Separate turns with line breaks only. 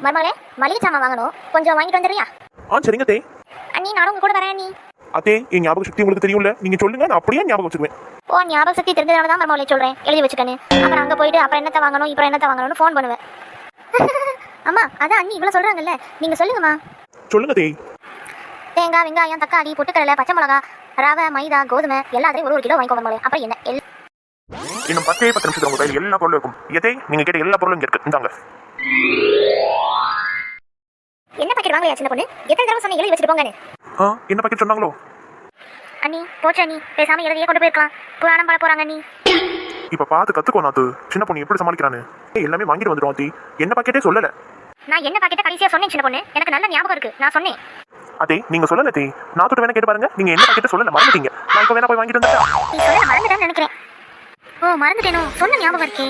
மருமகளே, மளிகை சாமான் வாங்கணும், கொஞ்சம் வாங்கிட்டு வந்துறியா?
சரிங்க தே.
அண்ணி, நானும் உங்க கூட வரேன் அண்ணி.
அதே என் ஞாபக சக்தி உங்களுக்கு தெரியும்ல, நீங்க சொல்லுங்க, நான் அப்படியே ஞாபகம் வச்சுக்குவேன்.
ஓ, ஞாபக சக்தி தெரிஞ்சதால தான் மருமகளே சொல்றேன், எழுதி வச்சுக்கன்னு. அப்புறம் அங்க போயிட்டு அப்புறம் என்னத்த வாங்கணும், இப்போ என்னத்த வாங்கணும்னு ஃபோன் பண்ணுவேன். அம்மா, அதான் அண்ணி இவ்வளவு சொல்றாங்கல்ல, நீங்க சொல்லுங்கம்மா.
சொல்லுங்க தே.
தேங்காய், வெங்காயம், தக்காளி, பொட்டுக்கடலை, பச்சை மிளகா, ரவை, மைதா, கோதுமை எல்லாத்தையும் ஒரு கிலோ வாங்கிக்கோ மருமகளே. அப்புறம் என்ன
இன்னும் 10 நிமிஷத்துல உங்க கையில் எல்லா பொருளும் இருக்கும். எதே நீங்க கேட்ட எல்லா பொருளும் இங்க இருக்கு, இந்தாங்க.
என்ன பாக்கெட் வாங்கலையா சின்ன பொண்ணு? எத்தனை தடவை சொன்ன எழுதி வச்சுட்டு போங்கன்னு?
என்ன பாக்கெட் சொன்னாங்களோ?
அண்ணி போச்சு அண்ணி, பேசாம எழுதியே கொண்டு போயிருக்கலாம். புராணம் பாட போறாங்க அண்ணி.
இப்ப பார்த்து கத்துக்கோ நாத்து, சின்ன பொண்ணு எப்படி சமாளிக்கிறானு. எல்லாமே வாங்கிட்டு வந்துடும் ஆத்தி, என்ன பாக்கெட்டே சொல்லல.
நான் என்ன பாக்கெட்டை கடைசியா சொன்னேன் சின்ன பொண்ணு, எனக்கு நல்ல ஞாபகம் இருக்கு, நான் சொன்னேன்.
அதே நீங்க சொல்லல தே, நாத்தோட வேணா கேட்டு பாருங்க. நீங்க என்ன பாக்கெட்டே சொல்லல, மறந்துட்டீங்க. நான் இப்ப வேணா போய் வாங்கிட்டு வந்துட்டா.
நீ சொல்ல மறந்துட்டேன்னு நினைக்கிறேன். ஓ, மறந்துட்டேனோ, சொன்ன ஞாபகம் இருக்கே.